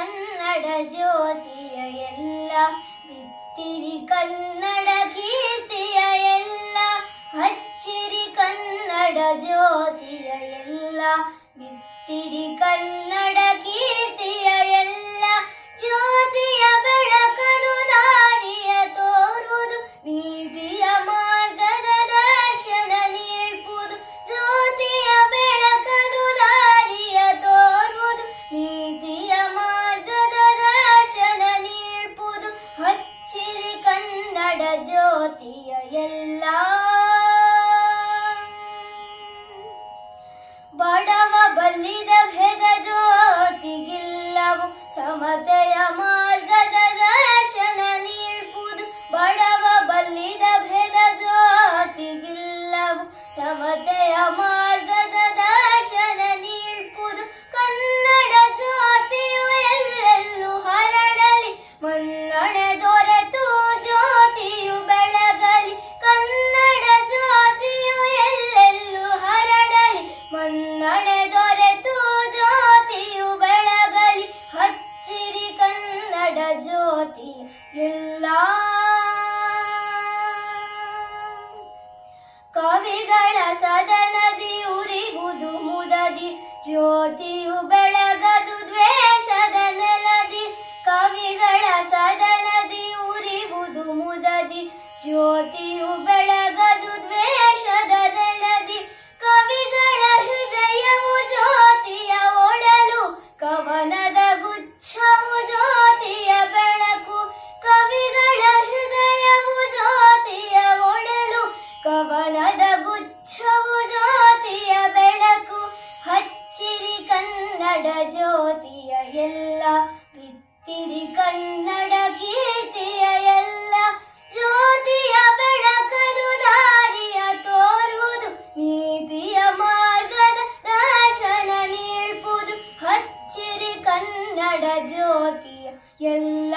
ಕನ್ನಡ ಜ್ಯೋತಿಯ ಎಲ್ಲ ಬಿತ್ತಿರಿ ಕನ್ನಡ ಕೀರ್ತಿಯ ಎಲ್ಲ ಹಚ್ಚಿರಿ ಕನ್ನಡ ಜ್ಯೋತಿಯ ಎಲ್ಲ ಬಿತ್ತಿರಿ ಕನ್ನಡ ಕೀರ್ತಿಯ ಎಲ್ಲ ಜ್ಯೋತಿಯ ಬೆಳಕನು ದಾರಿಯ ತೋರುವುದು ನೀತಿಯ ಮಾರ್ಗದ ದರ್ಶನ ನೀಡ್ಪುದು ಜ್ಯೋತಿಯ ಬೆಳಕನು ದಾರಿಯ ತೋರುವುದು ನೀತಿಯ ಮಾರ್ಗದ ದರ್ಶನ ನೀಡ್ಪುದು ಹಚ್ಚಿರಿ ಕನ್ನಡ ಜ್ಯೋತಿಯ ಎಲ್ಲ ಬಡವ ಬಲ್ಲಿದ ಭೇದ ಜ್ಯೋತಿಗಿಲ್ಲವು ಸಮತೆಯ ಮಾರ್ಗದ ದರ್ಶನ ನೀಡ್ಪುದು ಬಡವ ಬಲ್ಲಿದ ಭೇದ ಜ್ಯೋತಿಗಿಲ್ಲವು ಸಮತೆಯ ಮಾರ್ಗದ ದರ್ಶನ ನೀಡ್ಪುದು ಕನ್ನಡ ಜ್ಯೋತಿಯು ಎಲ್ಲೆಲ್ಲೂ ಹರಡಲಿ ಮನ್ನಣೆ ದೊರೆತು ಜ್ಯೋತಿಯು ಬೆಳಗಲಿ ಕನ್ನಡ ಜ್ಯೋತಿಯು ಎಲ್ಲೆಲ್ಲೂ ಹರಡಲಿ ಮನ್ನಣೆ ದೊರೆತು ಜ್ಯೋತಿಯು ಬೆಳಗಲಿ ಹಚ್ಚಿರಿ ಕನ್ನಡ ಜ್ಯೋತಿ ಎಲ್ಲ ಕವಿಗಳ ಸದನದಿ ಉರಿವುದು ಮುದದಿ ಜ್ಯೋತಿಯು ಬೆಳಗದು ದ್ವೇಷದ ನೆಲದಿ ಕವಿಗಳ ಸದನದಿ ಉರಿವುದು ಮುದದಿ ಜ್ಯೋತಿಯು ಬೆಳಗದು ದ್ವೇಷದ ನೆಲದಿ ಕವಿಗಳ ಹೃದಯವು ಜ್ಯೋತಿಯ ಒಡಲು ಕವನದ ಗುಚ್ಛವು ಜ್ಯೋತಿಯ ಬೆಳಕು ಕವಿಗಳ ಹೃದಯವು ಜ್ಯೋತಿಯ ಒಡಲು ಕವನದ ಗುಚ್ಛವು ಜ್ಯೋತಿಯ ಬೆಳಕು ಹಚ್ಚಿರಿ ಕನ್ನಡ ಜ್ಯೋತಿಯ ಎಲ್ಲ ಬಿತ್ತಿರಿ ಕನ್ನಡ ಕೀರ್ತಿಯ ಎಲ್ಲ ಜ್ಯೋತಿಯ ಬೆಳಕದು ದಾರಿಯ ತೋರುವುದು ನೀತಿಯ ಮಾರ್ಗದ ದರ್ಶನ ನೀಡ್ಪುದು ಹಚ್ಚಿರಿ ಕನ್ನಡ ಜ್ಯೋತಿಯ ಎಲ್ಲ